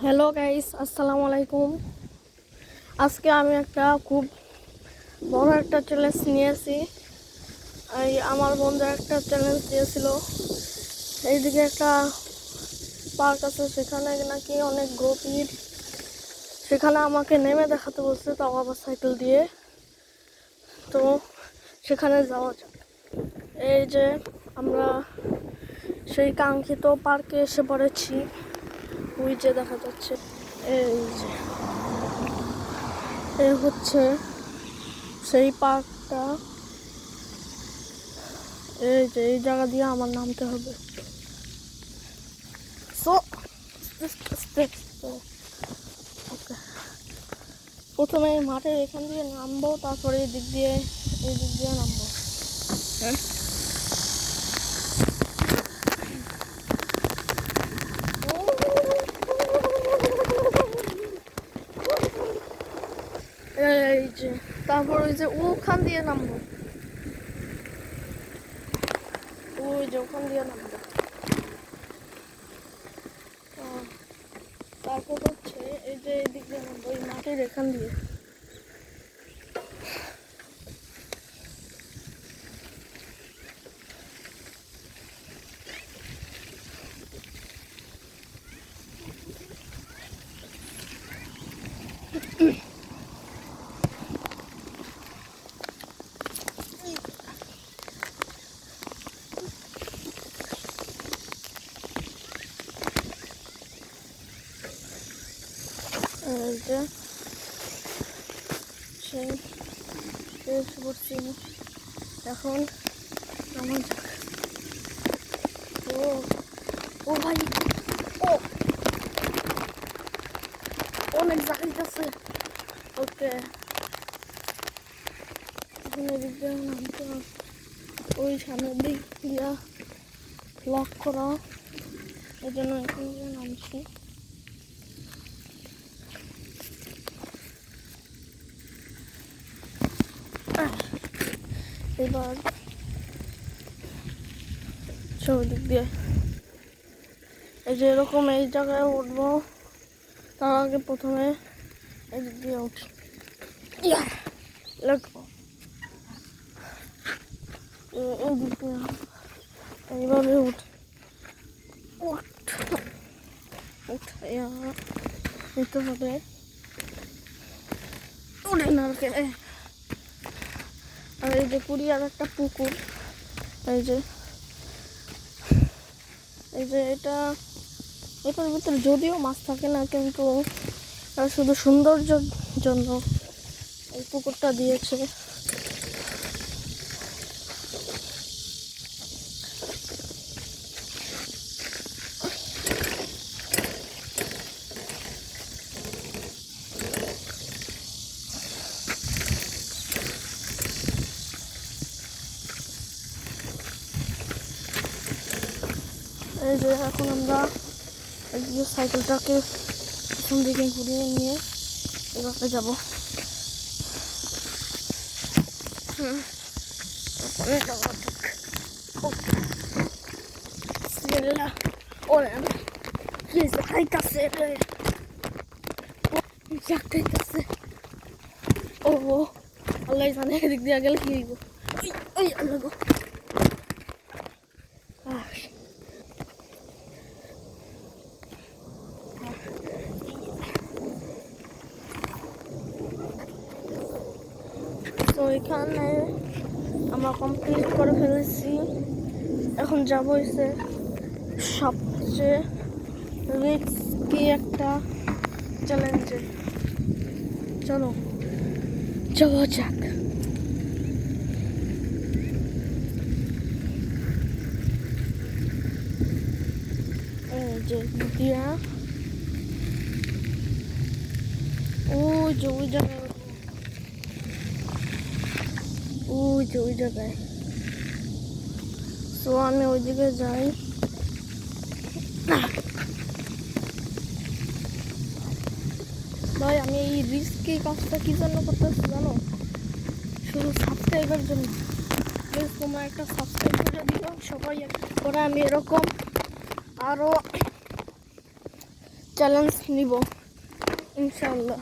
Hello guys, আসসালামু আলাইকুম। আজকে আমি একটা খুব বড় একটা চ্যালেঞ্জ নিয়েছি। আমার বন্ধু একটা চ্যালেঞ্জ দিয়েছিল। এইদিকে একটা পার্ক আছে, সেখানে নাকি অনেক গভীর। সেখানে আমাকে নেমে দেখাতে বলছে, তাও আবার সাইকেল দিয়ে। তো সেখানে যাওয়া যাক। এই যে আমরা সেই কাঙ্ক্ষিত পার্কে এসে পড়েছি। ওই যে দেখা যাচ্ছে, এই যে এই হচ্ছে সেই পার্কটা। এই যে এই জায়গা দিয়ে আমার নামতে হবে। সো ওকে, প্রথমে মাঠের এখান দিয়ে নামবো, তারপরে এই দিক দিয়ে নামবো। হ্যাঁ, এই যে তারপর ওই যে ওখান দিয়ে নামবো, ওই যে ওখান দিয়ে নামবো। তারপর হচ্ছে এই যে এই দিক দিয়ে নামবো, এই মাঠের এখান দিয়ে। এই যে সেই এসে পড়ছি এখন। আমার ও ও ভাই, ও অনেক জায়গা আছে। ওকে, এখন এদিক দিয়ে নামতে হবে। ওই সামনের দিক দিয়া লক করা, এই জন্য এখান দিয়ে নামছি। এবার দিক দিয়ে এই যে এরকম এই জায়গায় উঠবো, তার আগে প্রথমে এদিক দিয়ে উঠি। এদিক দিয়ে এইভাবে উঠাইয়া নিতে হবে। উঠে নারকেলে আর এই যে কুড়িয়ার একটা পুকুর। এই যে এটার ভিতরে যদিও মাছ থাকে না, কিন্তু শুধু সৌন্দর্যের জন্য এই পুকুরটা দিয়েছে। এই যে এখন আমরা সাইকেলটাকে প্রথম দিকে ঘুরিয়ে নিয়ে এভাবে যাবো। ওরে কি খাইতেছে রে, খাইতেছে। ও আল্লাহ জানে এদিক দিয়ে গেলে কি হইব। ওই আল্লাহ গো, তো এখানে আমরা কমপ্লিট করে ফেলেছি। এখন যাব হচ্ছে সবচেয়ে রিস্কি একটা চ্যালেঞ্জে। চলো যাওয়া যাক। এই যে দিয়া ওই যে ওই জায়গায়, ওই জায়গায়। তো আমি ওইদিকে যাই। ভাই, আমি এই রিস্কি কাজটা কি জন্য করতেছি জানো? শুধু সাবস্ক্রাইবের জন্য। প্লিজ তোমরা একটা সাবস্ক্রাইব করে দিও সবাই, করে আমি এরকম আরও চ্যালেঞ্জ নিব ইনশাআল্লাহ।